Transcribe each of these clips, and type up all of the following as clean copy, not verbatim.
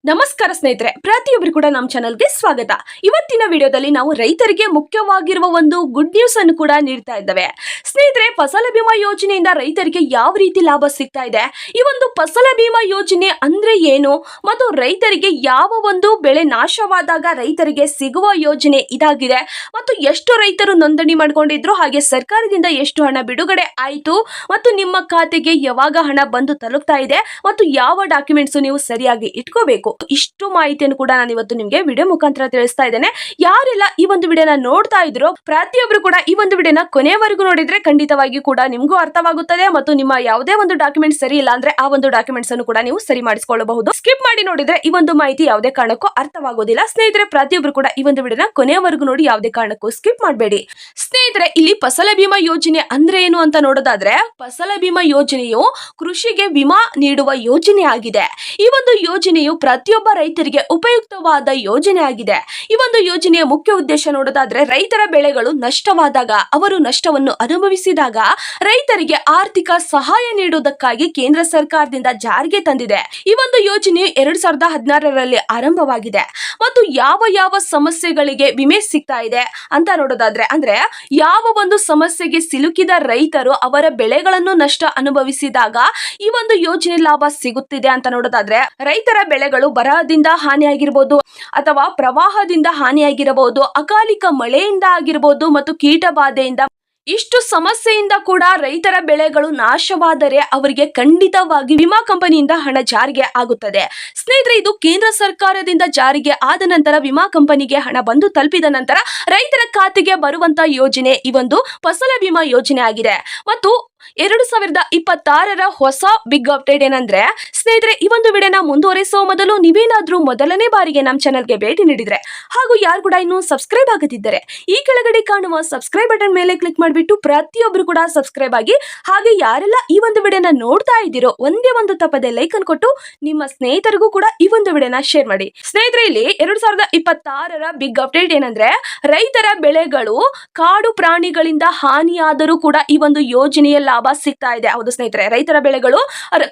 ನಮಸ್ಕಾರ ಸ್ನೇಹಿತರೆ, ಪ್ರತಿಯೊಬ್ಬರು ಕೂಡ ನಮ್ಮ ಚಾನೆಲ್ಗೆ ಸ್ವಾಗತ. ಇವತ್ತಿನ ವಿಡಿಯೋದಲ್ಲಿ ನಾವು ರೈತರಿಗೆ ಮುಖ್ಯವಾಗಿರುವ ಒಂದು ಗುಡ್ ನ್ಯೂಸ್ ಅನ್ನು ಕೂಡ ನೀಡ್ತಾ ಇದ್ದೇವೆ. ಸ್ನೇಹಿತರೆ, ಫಸಲ ಬಿಮಾ ಯೋಜನೆಯಿಂದ ರೈತರಿಗೆ ಯಾವ ರೀತಿ ಲಾಭ ಸಿಗ್ತಾ ಇದೆ, ಈ ಒಂದು ಫಸಲ ಬಿಮಾ ಯೋಜನೆ ಅಂದ್ರೆ ಏನು ಮತ್ತು ರೈತರಿಗೆ ಯಾವ ಒಂದು ಬೆಳೆ ನಾಶವಾದಾಗ ರೈತರಿಗೆ ಸಿಗುವ ಯೋಜನೆ ಇದಾಗಿದೆ ಮತ್ತು ಎಷ್ಟು ರೈತರು ನೋಂದಣಿ ಮಾಡಿಕೊಂಡಿದ್ರು, ಹಾಗೆ ಸರ್ಕಾರದಿಂದ ಎಷ್ಟು ಹಣ ಬಿಡುಗಡೆ ಆಯಿತು ಮತ್ತು ನಿಮ್ಮ ಖಾತೆಗೆ ಯಾವಾಗ ಹಣ ಬಂದು ತಲುಪ್ತಾ ಇದೆ ಮತ್ತು ಯಾವ ಡಾಕ್ಯುಮೆಂಟ್ಸ್ ನೀವು ಸರಿಯಾಗಿ ಇಟ್ಕೋಬೇಕು, ಇಷ್ಟು ಮಾಹಿತಿಯನ್ನು ಕೂಡ ನಾನು ಇವತ್ತು ನಿಮಗೆ ವಿಡಿಯೋ ಮುಖಾಂತರ ತಿಳಿಸ್ತಾ ಇದ್ದೇನೆ. ಯಾರೆಲ್ಲ ಈ ಒಂದು ವಿಡಿಯೋನ ನೋಡ್ತಾ ಇದ್ರು ಪ್ರತಿಯೊಬ್ರು ಕೂಡ ಈ ಒಂದು ವಿಡಿಯೋನ ಕೊನೆವರೆಗೂ ನೋಡಿದ್ರೆ ಖಂಡಿತವಾಗಿ ಕೂಡ ನಿಮಗೂ ಅರ್ಥವಾಗುತ್ತದೆ ಮತ್ತು ನಿಮ್ಮ ಯಾವುದೇ ಒಂದು ಡಾಕ್ಯುಮೆಂಟ್ ಸರಿ ಇಲ್ಲ ಅಂದ್ರೆ ಆ ಒಂದು ಡಾಕ್ಯುಮೆಂಟ್ಸ್ ಅನ್ನು ಕೂಡ ನೀವು ಸರಿ ಮಾಡಿಸಿಕೊಳ್ಳಬಹುದು. ಸ್ಕಿಪ್ ಮಾಡಿ ನೋಡಿದ್ರೆ ಈ ಒಂದು ಮಾಹಿತಿ ಯಾವುದೇ ಕಾರಣಕ್ಕೂ ಅರ್ಥವಾಗೋದಿಲ್ಲ. ಸ್ನೇಹಿತರೆ, ಪ್ರತಿಯೊಬ್ರು ಕೂಡ ಈ ಒಂದು ವಿಡಿಯೋನ ಕೊನೆವರೆಗೂ ನೋಡಿ, ಯಾವುದೇ ಕಾರಣಕ್ಕೂ ಸ್ಕಿಪ್ ಮಾಡಬೇಡಿ. ಸ್ನೇಹಿತರೆ, ಇಲ್ಲಿ ಫಸಲ ಬಿಮಾ ಯೋಜನೆ ಅಂದ್ರೆ ಏನು ಅಂತ ನೋಡೋದಾದ್ರೆ, ಫಸಲ ಬಿಮಾ ಯೋಜನೆಯು ಕೃಷಿಗೆ ವಿಮಾ ನೀಡುವ ಯೋಜನೆ ಆಗಿದೆ. ಈ ಒಂದು ಯೋಜನೆಯು ಪ್ರತಿಯೊಬ್ಬ ರೈತರಿಗೆ ಉಪಯುಕ್ತವಾದ ಯೋಜನೆ ಆಗಿದೆ. ಈ ಒಂದು ಯೋಜನೆಯ ಮುಖ್ಯ ಉದ್ದೇಶ ನೋಡೋದಾದ್ರೆ, ರೈತರ ಬೆಳೆಗಳು ನಷ್ಟವಾದಾಗ, ಅವರು ನಷ್ಟವನ್ನು ಅನುಭವಿಸಿದಾಗ ರೈತರಿಗೆ ಆರ್ಥಿಕ ಸಹಾಯ ನೀಡುವುದಕ್ಕಾಗಿ ಕೇಂದ್ರ ಸರ್ಕಾರದಿಂದ ಜಾರಿಗೆ ತಂದಿದೆ. ಈ ಒಂದು ಯೋಜನೆಯು 2016ರಲ್ಲಿ ಆರಂಭವಾಗಿದೆ ಮತ್ತು ಯಾವ ಸಮಸ್ಯೆಗಳಿಗೆ ವಿಮೆ ಸಿಗ್ತಾ ಇದೆ ಅಂತ ನೋಡೋದಾದ್ರೆ, ಅಂದ್ರೆ ಯಾವ ಒಂದು ಸಮಸ್ಯೆಗೆ ಸಿಲುಕಿದ ರೈತರು ಅವರ ಬೆಳೆಗಳನ್ನು ನಷ್ಟ ಅನುಭವಿಸಿದಾಗ ಈ ಒಂದು ಯೋಜನೆ ಲಾಭ ಸಿಗುತ್ತಿದೆ ಅಂತ ನೋಡೋದಾದ್ರೆ, ರೈತರ ಬೆಳೆಗಳು ಬರದಿಂದ ಹಾನಿಯಾಗಿರಬಹುದು ಅಥವಾ ಪ್ರವಾಹದಿಂದ ಹಾನಿಯಾಗಿರಬಹುದು, ಅಕಾಲಿಕ ಮಳೆಯಿಂದ ಆಗಿರಬಹುದು ಮತ್ತು ಕೀಟ ಬಾಧೆಯಿಂದ, ಇಷ್ಟು ಸಮಸ್ಯೆಯಿಂದ ಕೂಡ ರೈತರ ಬೆಳೆಗಳು ನಾಶವಾದರೆ ಅವರಿಗೆ ಖಂಡಿತವಾಗಿ ವಿಮಾ ಕಂಪನಿಯಿಂದ ಹಣ ಜಾರಿಗೆ ಆಗುತ್ತದೆ. ಸ್ನೇಹಿತರೆ, ಇದು ಕೇಂದ್ರ ಸರ್ಕಾರದಿಂದ ಜಾರಿಗೆ ಆದ ನಂತರ ವಿಮಾ ಕಂಪನಿಗೆ ಹಣ ಬಂದು ತಲುಪಿದ ನಂತರ ರೈತರ ಖಾತೆಗೆ ಬರುವಂತ ಯೋಜನೆ ಈ ಒಂದು ಫಸಲ ಬಿಮಾ ಯೋಜನೆ ಆಗಿದೆ. ಮತ್ತು 2026ರ ಹೊಸ ಬಿಗ್ ಅಪ್ಡೇಟ್ ಏನಂದ್ರೆ, ಸ್ನೇಹಿತರೆ, ಈ ಒಂದು ವಿಡಿಯೋನ ಮುಂದುವರಿಸುವ ಮೊದಲು ನೀವೇನಾದ್ರೂ ಮೊದಲನೇ ಬಾರಿಗೆ ನಮ್ಮ ಚಾನೆಲ್ಗೆ ಭೇಟಿ ನೀಡಿದ್ರೆ ಹಾಗೂ ಯಾರು ಕೂಡ ಇನ್ನೂ ಸಬ್ಸ್ಕ್ರೈಬ್ ಆಗದಿದ್ದರೆ ಈ ಕೆಳಗಡೆ ಕಾಣುವ ಸಬ್ಸ್ಕ್ರೈಬ್ ಬಟನ್ ಮೇಲೆ ಕ್ಲಿಕ್ ಮಾಡಿಬಿಟ್ಟು ಪ್ರತಿಯೊಬ್ಬರು ಕೂಡ ಸಬ್ಸ್ಕ್ರೈಬ್ ಆಗಿ, ಹಾಗೆ ಯಾರೆಲ್ಲ ಈ ಒಂದು ವಿಡಿಯೋನ ನೋಡ್ತಾ ಇದ್ದೀರೋ ಒಂದೇ ಒಂದು ತಪ್ಪದೆ ಲೈಕ್ ಅನ್ನು ಕೊಟ್ಟು ನಿಮ್ಮ ಸ್ನೇಹಿತರಿಗೂ ಕೂಡ ಈ ಒಂದು ವಿಡಿಯೋನ ಶೇರ್ ಮಾಡಿ. ಸ್ನೇಹಿತರೆ, ಇಲ್ಲಿ 2026ರ ಬಿಗ್ ಅಪ್ಡೇಟ್ ಏನಂದ್ರೆ, ರೈತರ ಬೆಳೆಗಳು ಕಾಡು ಪ್ರಾಣಿಗಳಿಂದ ಹಾನಿಯಾದರೂ ಕೂಡ ಈ ಒಂದು ಯೋಜನೆಯ ಲಾಭ ಸಿಗ್ತಾ ಇದೆ. ಹೌದು ಸ್ನೇಹಿತರೆ, ರೈತರ ಬೆಳೆಗಳು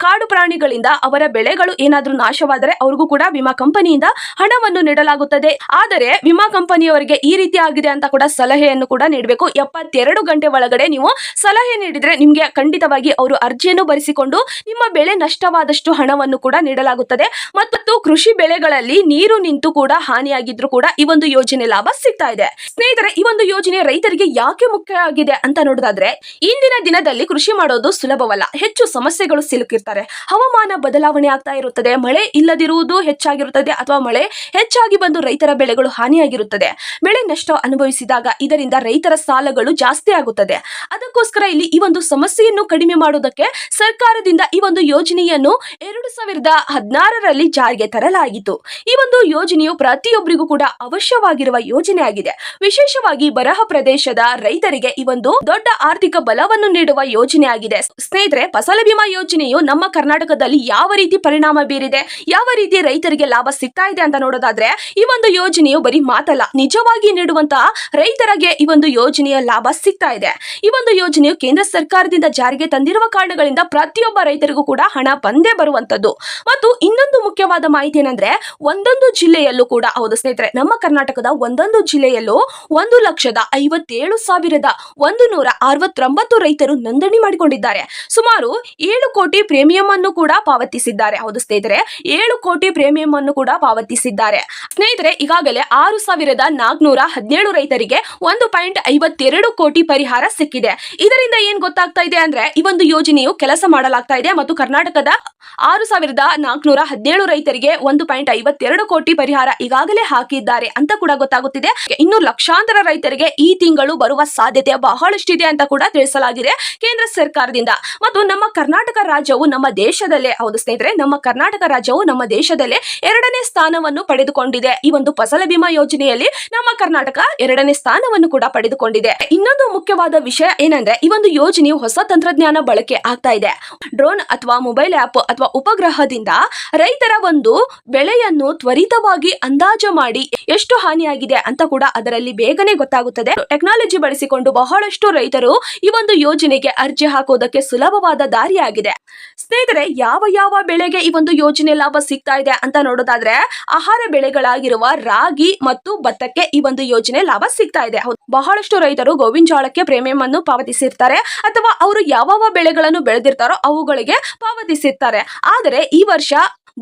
ಕಾಡು ಪ್ರಾಣಿಗಳಿಂದ ಅವರ ಬೆಳೆಗಳು ಏನಾದ್ರೂ ನಾಶವಾದರೆ ಅವ್ರಿಗೂ ಕೂಡ ವಿಮಾ ಕಂಪನಿಯಿಂದ ಹಣವನ್ನು ನೀಡಲಾಗುತ್ತದೆ. ಆದರೆ ವಿಮಾ ಕಂಪನಿಯವರಿಗೆ ಈ ರೀತಿ ಆಗಿದೆ ಅಂತ ಕೂಡ ಸಲಹೆಯನ್ನು ಕೂಡ ನೀಡಬೇಕು. 72 ಗಂಟೆ ಒಳಗಡೆ ನೀವು ಸಲಹೆ ನೀಡಿದ್ರೆ ನಿಮ್ಗೆ ಖಂಡಿತವಾಗಿ ಅವರು ಅರ್ಜಿಯನ್ನು ಬರೆಸಿಕೊಂಡು ನಿಮ್ಮ ಬೆಳೆ ನಷ್ಟವಾದಷ್ಟು ಹಣವನ್ನು ಕೂಡ ನೀಡಲಾಗುತ್ತದೆ. ಮತ್ತು ಕೃಷಿ ಬೆಳೆಗಳಲ್ಲಿ ನೀರು ನಿಂತು ಕೂಡ ಹಾನಿಯಾಗಿದ್ರು ಕೂಡ ಈ ಒಂದು ಯೋಜನೆ ಲಾಭ ಸಿಗ್ತಾ ಇದೆ. ಸ್ನೇಹಿತರೆ, ಈ ಒಂದು ಯೋಜನೆ ರೈತರಿಗೆ ಯಾಕೆ ಮುಖ್ಯ ಆಗಿದೆ ಅಂತ ನೋಡೋದಾದ್ರೆ, ಇಂದಿನ ದಿನದಲ್ಲಿ ಕೃಷಿ ಮಾಡೋದು ಸುಲಭವಲ್ಲ. ಹೆಚ್ಚು ಸಮಸ್ಯೆಗಳು ಸಿಲುಕಿರ್ತಾರೆ. ಹವಾಮಾನ ಬದಲಾವಣೆ ಆಗ್ತಾ ಇರುತ್ತದೆ, ಮಳೆ ಇಲ್ಲದಿರುವುದು ಹೆಚ್ಚಾಗಿರುತ್ತದೆ ಅಥವಾ ಮಳೆ ಹೆಚ್ಚಾಗಿ ಬಂದು ರೈತರ ಬೆಳೆಗಳು ಹಾನಿಯಾಗಿರುತ್ತದೆ. ಬೆಳೆ ನಷ್ಟ ಅನುಭವಿಸಿದಾಗ ಇದರಿಂದ ರೈತರ ಸಾಲಗಳು ಜಾಸ್ತಿ ಆಗುತ್ತದೆ. ಅದಕ್ಕೋಸ್ಕರ ಇಲ್ಲಿ ಈ ಒಂದು ಸಮಸ್ಯೆಯನ್ನು ಕಡಿಮೆ ಮಾಡುವುದಕ್ಕೆ ಸರ್ಕಾರದಿಂದ ಈ ಒಂದು ಯೋಜನೆಯನ್ನು 2016ರಲ್ಲಿ ಜಾರಿಗೆ ತರಲಾಗಿತ್ತು. ಈ ಒಂದು ಯೋಜನೆಯು ಪ್ರತಿಯೊಬ್ಬರಿಗೂ ಕೂಡ ಅವಶ್ಯವಾಗಿರುವ ಯೋಜನೆ ಆಗಿದೆ. ವಿಶೇಷವಾಗಿ ಬರಹ ಪ್ರದೇಶದ ರೈತರಿಗೆ ಈ ಒಂದು ದೊಡ್ಡ ಆರ್ಥಿಕ ಬಲವನ್ನು ನೀಡುವ ಯೋಜನೆ ಆಗಿದೆ. ಸ್ನೇಹಿತರೆ, ಫಸಲ ಬಿಮಾ ಯೋಜನೆಯು ನಮ್ಮ ಕರ್ನಾಟಕದಲ್ಲಿ ಯಾವ ರೀತಿ ಪರಿಣಾಮ ಬೀರಿದೆ, ಯಾವ ರೀತಿ ರೈತರಿಗೆ ಲಾಭ ಸಿಗ್ತಾ ಇದೆ ಅಂತ ನೋಡೋದಾದ್ರೆ, ಈ ಒಂದು ಯೋಜನೆಯು ಬರೀ ಮಾತಲ್ಲ, ನಿಜವಾಗಿ ನೀಡುವಂತಹ ರೈತರಿಗೆ ಈ ಒಂದು ಯೋಜನೆಯ ಲಾಭ ಸಿಗ್ತಾ ಇದೆ. ಈ ಒಂದು ಯೋಜನೆಯು ಕೇಂದ್ರ ಸರ್ಕಾರದಿಂದ ಜಾರಿಗೆ ತಂದಿರುವ ಕಾರಣಗಳಿಂದ ಪ್ರತಿಯೊಬ್ಬ ರೈತರಿಗೂ ಕೂಡ ಹಣ ಬಂದೇ ಬರುವಂತದ್ದು. ಮತ್ತು ಇನ್ನೊಂದು ಮುಖ್ಯವಾದ ಮಾಹಿತಿ ಏನಂದ್ರೆ, ಒಂದೊಂದು ಜಿಲ್ಲೆಯಲ್ಲೂ ಕೂಡ, ಹೌದು ಸ್ನೇಹಿತರೆ, ನಮ್ಮ ಕರ್ನಾಟಕದ ಒಂದೊಂದು ಜಿಲ್ಲೆಯಲ್ಲೂ 1,57,169 ರೈತರು ನೋಂದಣಿ ಮಾಡಿಕೊಂಡಿದ್ದಾರೆ. ಸುಮಾರು 7 ಕೋಟಿ ಪ್ರೀಮಿಯಂ ಅನ್ನು ಕೂಡ ಪಾವತಿಸಿದ್ದಾರೆ. ಹೌದು ಸ್ನೇಹಿತರೆ, 7 ಕೋಟಿ ಪ್ರೀಮಿಯಂ ಅನ್ನು ಕೂಡ ಪಾವತಿಸಿದ್ದಾರೆ. ಸ್ನೇಹಿತರೆ, ಈಗಾಗಲೇ 6,417 ರೈತರಿಗೆ 1.52 ಕೋಟಿ ಪರಿಹಾರ ಸಿಕ್ಕಿದೆ. ಇದರಿಂದ ಏನ್ ಗೊತ್ತಾಗ್ತಾ ಇದೆ ಅಂದ್ರೆ, ಈ ಒಂದು ಯೋಜನೆಯು ಕೆಲಸ ಮಾಡಲಾಗ್ತಾ ಇದೆ ಮತ್ತು ಕರ್ನಾಟಕದ 6,417 ರೈತರಿಗೆ 1.52 ಕೋಟಿ ಪರಿಹಾರ ಈಗಾಗಲೇ ಹಾಕಿದ್ದಾರೆ ಅಂತ ಕೂಡ ಗೊತ್ತಾಗುತ್ತಿದೆ. ಇನ್ನು ಲಕ್ಷಾಂತರ ರೈತರಿಗೆ ಈ ತಿಂಗಳು ಬರುವ ಸಾಧ್ಯತೆ ಬಹಳಷ್ಟಿದೆ ಅಂತ ಕೂಡ ತಿಳಿಸಲಾಗಿದೆ ಕೇಂದ್ರ ಸರ್ಕಾರದಿಂದ. ಮತ್ತು ನಮ್ಮ ಕರ್ನಾಟಕ ರಾಜ್ಯವು ನಮ್ಮ ದೇಶದಲ್ಲೇ, ಹೌದು ಸ್ನೇಹಿತರೆ, ನಮ್ಮ ಕರ್ನಾಟಕ ರಾಜ್ಯವು ನಮ್ಮ ದೇಶದಲ್ಲೇ 2ನೇ ಸ್ಥಾನವನ್ನು ಪಡೆದುಕೊಂಡಿದೆ. ಈ ಒಂದು ಫಸಲ ಬಿಮಾ ಯೋಜನೆಯಲ್ಲಿ ನಮ್ಮ ಕರ್ನಾಟಕ 2ನೇ ಸ್ಥಾನವನ್ನು ಕೂಡ ಪಡೆದುಕೊಂಡಿದೆ. ಇನ್ನೊಂದು ಮುಖ್ಯವಾದ ವಿಷಯ ಏನಂದ್ರೆ, ಈ ಒಂದು ಯೋಜನೆಯು ಹೊಸ ತಂತ್ರಜ್ಞಾನ ಬಳಕೆ ಆಗ್ತಾ ಇದೆ. ಡ್ರೋನ್ ಅಥವಾ ಮೊಬೈಲ್ ಆಪ್ ಅಥವಾ ಉಪಗ್ರಹದಿಂದ ರೈತರ ಒಂದು ಬೆಳೆಯನ್ನು ತ್ವರಿತವಾಗಿ ಅಂದಾಜು ಮಾಡಿ ಎಷ್ಟು ಹಾನಿಯಾಗಿದೆ ಅಂತ ಕೂಡ ಅದರಲ್ಲಿ ಬೇಗನೆ ಗೊತ್ತಾಗುತ್ತದೆ. ಟೆಕ್ನಾಲಜಿ ಬಳಸಿಕೊಂಡು ಬಹಳಷ್ಟು ರೈತರು ಈ ಒಂದು ಯೋಜನೆಗೆ ಅರ್ಜಿ ಹಾಕೋದಕ್ಕೆ ಸುಲಭವಾದ ದಾರಿಯಾಗಿದೆ. ಸ್ನೇಹಿತರೆ, ಯಾವ ಯಾವ ಬೆಳೆಗೆ ಈ ಒಂದು ಯೋಜನೆ ಲಾಭ ಸಿಗ್ತಾ ಇದೆ ಅಂತ ನೋಡೋದಾದ್ರೆ ಆಹಾರ ಬೆಳೆಗಳಾಗಿರುವ ರಾಗಿ ಮತ್ತು ಭತ್ತಕ್ಕೆ ಈ ಒಂದು ಯೋಜನೆ ಲಾಭ ಸಿಗ್ತಾ ಇದೆ. ಬಹಳಷ್ಟು ರೈತರು ಗೋವಿನ ಜೋಳಕ್ಕೆ ಪ್ರೀಮಿಯಂ ಅನ್ನು ಪಾವತಿಸಿರ್ತಾರೆ ಅಥವಾ ಅವರು ಯಾವ ಬೆಳೆಗಳನ್ನು ಬೆಳೆದಿರ್ತಾರೋ ಅವುಗಳಿಗೆ ಪಾವತಿಸಿರ್ತಾರೆ. ಆದರೆ ಈ ವರ್ಷ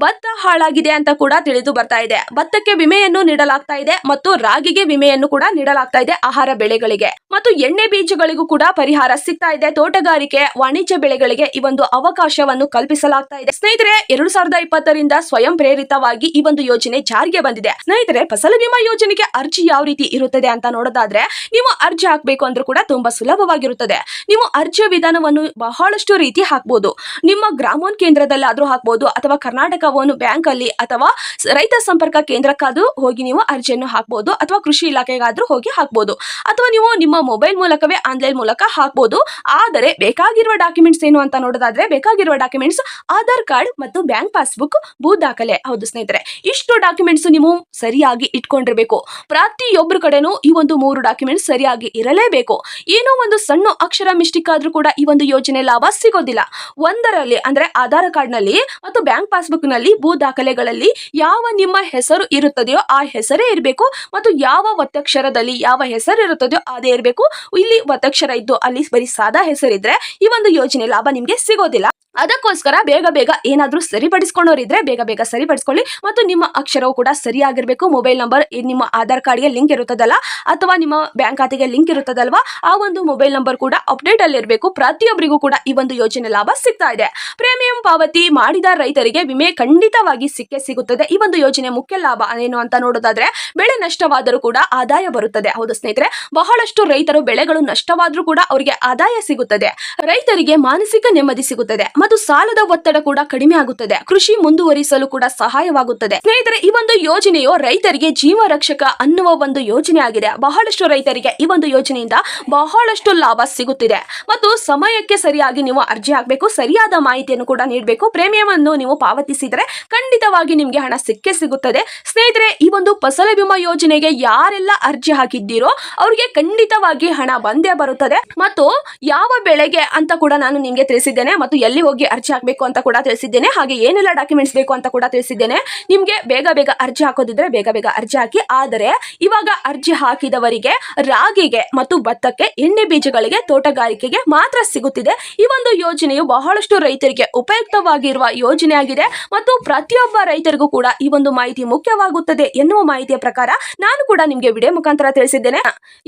ಭತ್ತ ಹಾಳಾಗಿದೆ ಅಂತ ಕೂಡ ತಿಳಿದು ಬರ್ತಾ ಇದೆ. ಭತ್ತಕ್ಕೆ ವಿಮೆಯನ್ನು ನೀಡಲಾಗ್ತಾ ಇದೆ ಮತ್ತು ರಾಗಿಗೆ ವಿಮೆಯನ್ನು ಕೂಡ ನೀಡಲಾಗ್ತಾ ಇದೆ ಆಹಾರ ಬೆಳೆಗಳಿಗೆ, ಮತ್ತು ಎಣ್ಣೆ ಬೀಜಗಳಿಗೂ ಕೂಡ ಪರಿಹಾರ ಸಿಗ್ತಾ ಇದೆ. ತೋಟಗಾರಿಕೆ ವಾಣಿಜ್ಯ ಬೆಳೆಗಳಿಗೆ ಈ ಒಂದು ಅವಕಾಶವನ್ನು ಕಲ್ಪಿಸಲಾಗ್ತಾ ಇದೆ. ಸ್ನೇಹಿತರೆ, 2020ರಿಂದ ಸ್ವಯಂ ಪ್ರೇರಿತವಾಗಿ ಈ ಒಂದು ಯೋಜನೆ ಜಾರಿಗೆ ಬಂದಿದೆ. ಸ್ನೇಹಿತರೆ, ಫಸಲ ಬಿಮಾ ಯೋಜನೆಗೆ ಅರ್ಜಿ ಯಾವ ರೀತಿ ಇರುತ್ತದೆ ಅಂತ ನೋಡೋದಾದ್ರೆ ನೀವು ಅರ್ಜಿ ಹಾಕಬೇಕು ಅಂದ್ರೂ ಕೂಡ ತುಂಬಾ ಸುಲಭವಾಗಿರುತ್ತದೆ. ನೀವು ಅರ್ಜಿಯ ವಿಧಾನವನ್ನು ಬಹಳಷ್ಟು ರೀತಿ ಹಾಕಬಹುದು. ನಿಮ್ಮ ಗ್ರಾಮೋನ್ ಕೇಂದ್ರದಲ್ಲಾದ್ರೂ ಹಾಕಬಹುದು ಅಥವಾ ಕರ್ನಾಟಕ ಬ್ಯಾಂಕ್ ಅಲ್ಲಿ ಅಥವಾ ರೈತ ಸಂಪರ್ಕ ಕೇಂದ್ರಕ್ಕಾದ್ರೂ ಹೋಗಿ ನೀವು ಅರ್ಜಿಯನ್ನು ಹಾಕಬಹುದು ಅಥವಾ ಕೃಷಿ ಇಲಾಖೆಗಾದ್ರೂ ಹೋಗಿ ಹಾಕಬಹುದು ಅಥವಾ ನೀವು ನಿಮ್ಮ ಮೊಬೈಲ್ ಮೂಲಕವೇ ಆನ್ಲೈನ್ ಮೂಲಕ ಹಾಕಬಹುದು. ಆದರೆ ಬೇಕಾಗಿರುವ ಡಾಕ್ಯುಮೆಂಟ್ಸ್ ಏನು ಅಂತ ನೋಡೋದಾದ್ರೆ ಬೇಕಾಗಿರುವ ಡಾಕ್ಯುಮೆಂಟ್ಸ್ ಆಧಾರ್ ಕಾರ್ಡ್ ಮತ್ತು ಬ್ಯಾಂಕ್ ಪಾಸ್ಬುಕ್, ಭೂ ದಾಖಲೆ. ಹೌದು ಸ್ನೇಹಿತರೆ, ಇಷ್ಟು ಡಾಕ್ಯುಮೆಂಟ್ಸ್ ನೀವು ಸರಿಯಾಗಿ ಇಟ್ಕೊಂಡಿರ್ಬೇಕು. ಪ್ರತಿಯೊಬ್ಬರ ಕಡೆನೂ ಈ ಒಂದು 3 ಡಾಕ್ಯುಮೆಂಟ್ಸ್ ಸರಿಯಾಗಿ ಇರಲೇಬೇಕು. ಏನೋ ಒಂದು ಸಣ್ಣ ಅಕ್ಷರ ಮಿಸ್ಟೇಕ್ ಆದ್ರೂ ಕೂಡ ಈ ಒಂದು ಯೋಜನೆ ಲಾಭ ಸಿಗೋದಿಲ್ಲ. ಒಂದರಲ್ಲಿ ಅಂದ್ರೆ ಆಧಾರ್ ಕಾರ್ಡ್ ನಲ್ಲಿ ಮತ್ತು ಬ್ಯಾಂಕ್ ಪಾಸ್ಬುಕ್ ನಲ್ಲಿ, ಭೂ ದಾಖಲೆಗಳಲ್ಲಿ ಯಾವ ನಿಮ್ಮ ಹೆಸರು ಇರುತ್ತದೆಯೋ ಆ ಹೆಸರೇ ಇರಬೇಕು ಮತ್ತು ಯಾವ ಒತ್ತಕ್ಷರದಲ್ಲಿ ಯಾವ ಹೆಸರು ಇರುತ್ತದೆಯೋ ಅದೇ ಇರಬೇಕು. ಇಲ್ಲಿ ಒತ್ತಕ್ಷರ ಇದ್ದು ಅಲ್ಲಿ ಬರೀ ಸಾದಾ ಹೆಸರಿದ್ರೆ ಈ ಒಂದು ಯೋಜನೆ ಲಾಭ ನಿಮ್ಗೆ ಸಿಗೋದಿಲ್ಲ. ಅದಕ್ಕೋಸ್ಕರ ಬೇಗ ಏನಾದ್ರೂ ಸರಿಪಡಿಸ್ಕೊಂಡವರಿದ್ರೆ ಬೇಗ ಸರಿಪಡಿಸ್ಕೊಳ್ಳಿ ಮತ್ತು ನಿಮ್ಮ ಅಕ್ಷರವು ಕೂಡ ಸರಿಯಾಗಿರ್ಬೇಕು. ಮೊಬೈಲ್ ನಂಬರ್ ನಿಮ್ಮ ಆಧಾರ್ ಕಾರ್ಡ್ಗೆ ಲಿಂಕ್ ಇರುತ್ತದಲ್ಲ ಅಥವಾ ನಿಮ್ಮ ಬ್ಯಾಂಕ್ ಖಾತೆಗೆ ಲಿಂಕ್ ಇರುತ್ತದಲ್ವಾ, ಆ ಒಂದು ಮೊಬೈಲ್ ನಂಬರ್ ಕೂಡ ಅಪ್ಡೇಟ್ ಅಲ್ಲಿ ಇರಬೇಕು. ಪ್ರತಿಯೊಬ್ಬರಿಗೂ ಕೂಡ ಈ ಒಂದು ಯೋಜನೆ ಲಾಭ ಸಿಗ್ತಾ ಇದೆ. ಪ್ರೀಮಿಯಂ ಪಾವತಿ ಮಾಡಿದ ರೈತರಿಗೆ ವಿಮೆ ಖಂಡಿತವಾಗಿ ಸಿಗುತ್ತದೆ. ಈ ಒಂದು ಯೋಜನೆ ಮುಖ್ಯ ಲಾಭ ಏನು ಅಂತ ನೋಡೋದಾದ್ರೆ ಬೆಳೆ ನಷ್ಟವಾದರೂ ಕೂಡ ಆದಾಯ ಬರುತ್ತದೆ. ಹೌದು ಸ್ನೇಹಿತರೆ, ಬಹಳಷ್ಟು ರೈತರು ಬೆಳೆಗಳು ನಷ್ಟವಾದ್ರೂ ಕೂಡ ಅವರಿಗೆ ಆದಾಯ ಸಿಗುತ್ತದೆ. ರೈತರಿಗೆ ಮಾನಸಿಕ ನೆಮ್ಮದಿ ಸಿಗುತ್ತದೆ ಮತ್ತು ಸಾಲದ ಒತ್ತಡ ಕೂಡ ಕಡಿಮೆ ಆಗುತ್ತದೆ. ಕೃಷಿ ಮುಂದುವರಿಸಲು ಕೂಡ ಸಹಾಯವಾಗುತ್ತದೆ. ಸ್ನೇಹಿತರೆ, ಈ ಒಂದು ಯೋಜನೆಯು ರೈತರಿಗೆ ಜೀವ ರಕ್ಷಕ ಅನ್ನುವ ಒಂದು ಯೋಜನೆ ಆಗಿದೆ. ಬಹಳಷ್ಟು ರೈತರಿಗೆ ಈ ಒಂದು ಯೋಜನೆಯಿಂದ ಬಹಳಷ್ಟು ಲಾಭ ಸಿಗುತ್ತಿದೆ ಮತ್ತು ಸಮಯಕ್ಕೆ ಸರಿಯಾಗಿ ನೀವು ಅರ್ಜಿ ಹಾಕಬೇಕು. ಸರಿಯಾದ ಮಾಹಿತಿಯನ್ನು ಕೂಡ ನೀಡಬೇಕು. ಪ್ರೀಮಿಯಂ ಅನ್ನು ನೀವು ಪಾವತಿಸಿದರೆ ಖಂಡಿತವಾಗಿ ನಿಮ್ಗೆ ಹಣ ಸಿಗುತ್ತದೆ. ಸ್ನೇಹಿತರೆ, ಈ ಒಂದು ಫಸಲ ಬಿಮಾ ಯೋಜನೆಗೆ ಯಾರೆಲ್ಲ ಅರ್ಜಿ ಹಾಕಿದ್ದೀರೋ ಅವ್ರಿಗೆ ಖಂಡಿತವಾಗಿ ಹಣ ಬಂದೇ ಬರುತ್ತದೆ. ಮತ್ತು ಯಾವ ಬೆಳೆಗೆ ಅಂತ ಕೂಡ ನಾನು ನಿಮ್ಗೆ ತಿಳಿಸಿದ್ದೇನೆ ಮತ್ತು ಎಲ್ಲಿ ಹೋಗಿ ಅರ್ಜಿ ಹಾಕಬೇಕು ಅಂತ ಕೂಡ ತಿಳಿಸಿದ್ದೇನೆ. ಹಾಗೆ ಏನೆಲ್ಲ ಡಾಕ್ಯುಮೆಂಟ್ಸ್ ಬೇಕು ಅಂತ ಕೂಡ ತಿಳಿಸಿದ್ದೇನೆ. ನಿಮ್ಗೆ ಬೇಗ ಅರ್ಜಿ ಹಾಕೋದಿದ್ರೆ ಬೇಗ ಅರ್ಜಿ ಹಾಕಿ. ಆದರೆ ಇವಾಗ ಅರ್ಜಿ ಹಾಕಿದವರಿಗೆ ರಾಗಿಗೆ ಮತ್ತು ಭತ್ತಕ್ಕೆ, ಎಣ್ಣೆ ಬೀಜಗಳಿಗೆ, ತೋಟಗಾರಿಕೆಗೆ ಮಾತ್ರ ಸಿಗುತ್ತಿದೆ. ಈ ಒಂದು ಯೋಜನೆಯು ಬಹಳಷ್ಟು ರೈತರಿಗೆ ಉಪಯುಕ್ತವಾಗಿರುವ ಯೋಜನೆ ಆಗಿದೆ ಮತ್ತು ಪ್ರತಿಯೊಬ್ಬ ರೈತರಿಗೂ ಕೂಡ ಈ ಒಂದು ಮಾಹಿತಿ ಮುಖ್ಯವಾಗುತ್ತದೆ ಎನ್ನುವ ಮಾಹಿತಿಯ ಪ್ರಕಾರ ನಾನು ಕೂಡ ನಿಮ್ಗೆ ವಿಡಿಯೋ ಮುಖಾಂತರ ತಿಳಿಸಿದ್ದೇನೆ.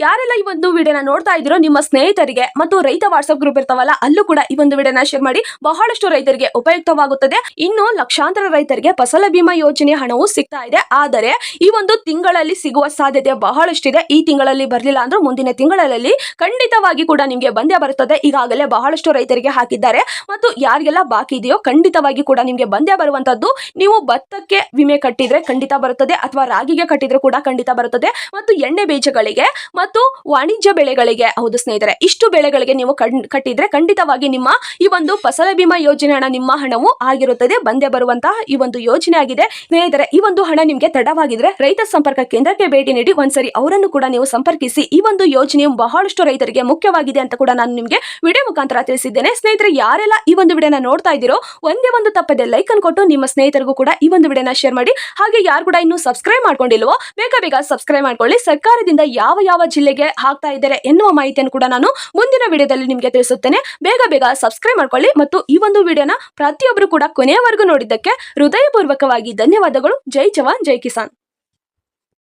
ಯಾರೆಲ್ಲ ಈ ಒಂದು ವಿಡಿಯೋನ ನೋಡ್ತಾ ಇದ್ದೀರೋ ನಿಮ್ಮ ಸ್ನೇಹಿತರಿಗೆ ಮತ್ತು ರೈತ ವಾಟ್ಸ್ಆಪ್ ಗ್ರೂಪ್ ಇರ್ತಾವಲ್ಲ ಅಲ್ಲೂ ಕೂಡ ಈ ಒಂದು ವಿಡಿಯೋನ ಶೇರ್ ಮಾಡಿ. ಬಹಳಷ್ಟು ರೈತರಿಗೆ ಉಪಯುಕ್ತವಾಗುತ್ತದೆ. ಇನ್ನು ಲಕ್ಷಾಂತರ ರೈತರಿಗೆ ಫಸಲ ಬಿಮಾ ಯೋಜನೆ ಹಣವು ಸಿಗ್ತಾ ಇದೆ. ಆದರೆ ಈ ಒಂದು ತಿಂಗಳಲ್ಲಿ ಸಿಗುವ ಸಾಧ್ಯತೆ ಬಹಳಷ್ಟಿದೆ. ಈ ತಿಂಗಳಲ್ಲಿ ಬರಲಿಲ್ಲ ಅಂದ್ರೆ ಮುಂದಿನ ತಿಂಗಳಲ್ಲಿ ಖಂಡಿತವಾಗಿ ಕೂಡ ನಿಮ್ಗೆ ಬಂದೇ ಬರುತ್ತದೆ. ಈಗಾಗಲೇ ಬಹಳಷ್ಟು ರೈತರಿಗೆ ಹಾಕಿದ್ದಾರೆ ಮತ್ತು ಯಾರಿಗೆಲ್ಲ ಬಾಕಿ ಇದೆಯೋ ಖಂಡಿತವಾಗಿ ಕೂಡ ನಿಮ್ಗೆ ಬಂದೇ ಬರುವಂತದ್ದು. ನೀವು ಭತ್ತಕ್ಕೆ ವಿಮೆ ಕಟ್ಟಿದ್ರೆ ಖಂಡಿತ ಬರುತ್ತದೆ ಅಥವಾ ರಾಗಿಗೆ ಕಟ್ಟಿದ್ರೆ ಕೂಡ ಖಂಡಿತ ಬರುತ್ತದೆ ಮತ್ತು ಎಣ್ಣೆ ಬೀಜಗಳಿಗೆ ಮತ್ತು ವಾಣಿಜ್ಯ ಬೆಳೆಗಳಿಗೆ, ಹೌದು ಸ್ನೇಹಿತರೆ, ಇಷ್ಟು ಬೆಳೆಗಳಿಗೆ ನೀವು ಕಟ್ಟಿದ್ರೆ ಖಂಡಿತವಾಗಿ ನಿಮ್ಮ ಈ ಒಂದು ಫಸಲ ಬಿಮಾ ಯೋಜನೆ ಹಣ ನಿಮ್ಮ ಹಣವು ಆಗಿರುತ್ತದೆ. ಬಂದೇ ಬರುವಂತಹ ಈ ಒಂದು ಯೋಜನೆ ಆಗಿದೆ. ಸ್ನೇಹಿತರೆ, ಈ ಒಂದು ಹಣ ನಿಮ್ಗೆ ತಡವಾಗಿದ್ರೆ ರೈತ ಸಂಪರ್ಕ ಕೇಂದ್ರಕ್ಕೆ ಭೇಟಿ ನೀಡಿ ಒಂದ್ಸರಿ ಅವರನ್ನು ಕೂಡ ನೀವು ಸಂಪರ್ಕಿಸಿ. ಈ ಒಂದು ಯೋಜನೆಯು ಬಹಳಷ್ಟು ರೈತರಿಗೆ ಮುಖ್ಯವಾಗಿದೆ ಅಂತ ಕೂಡ ನಾನು ನಿಮ್ಗೆ ವಿಡಿಯೋ ಮುಖಾಂತರ ತಿಳಿಸಿದ್ದೇನೆ. ಸ್ನೇಹಿತರೆ, ಯಾರೆಲ್ಲ ಈ ಒಂದು ವಿಡಿಯೋನ ನೋಡ್ತಾ ಇದ್ದೀರೋ ಒಂದೇ ಒಂದು ತಪ್ಪದೆ ಲೈಕ್ ಅನ್ನು ಕೊಟ್ಟು ನಿಮ್ಮ ಸ್ನೇಹಿತರಿಗೂ ಕೂಡ ಈ ಒಂದು ವಿಡಿಯೋನ ಶೇರ್ ಮಾಡಿ. ಹಾಗೆ ಯಾರು ಕೂಡ ಇನ್ನೂ ಸಬ್ಸ್ಕ್ರೈಬ್ ಮಾಡ್ಕೊಂಡಿಲ್ವೋ ಬೇಗ ಸಬ್ಸ್ಕ್ರೈಬ್ ಮಾಡ್ಕೊಳ್ಳಿ. ಸರ್ಕಾರದಿಂದ ಯಾವ ಜಿಲ್ಲೆಗೆ ಹಾಕ್ತಾ ಇದ್ದಾರೆ ಎನ್ನುವ ಮಾಹಿತಿಯನ್ನು ಕೂಡ ನಾನು ಮುಂದಿನ ವಿಡಿಯೋದಲ್ಲಿ ನಿಮ್ಗೆ ತಿಳಿಸುತ್ತೇನೆ. ಬೇಗ ಸಬ್ಸ್ಕ್ರೈಬ್ ಮಾಡ್ಕೊಳ್ಳಿ ಮತ್ತು ಈ ಒಂದು ವಿಡಿಯೋನ ಪ್ರತಿಯೊಬ್ಬರು ಕೂಡ ಕೊನೆಯವರೆಗೂ ನೋಡಿದ್ದಕ್ಕೆ ಹೃದಯಪೂರ್ವಕವಾಗಿ ಧನ್ಯವಾದಗಳು. ಜೈ ಜವಾನ್ ಜೈ ಕಿಸಾನ್.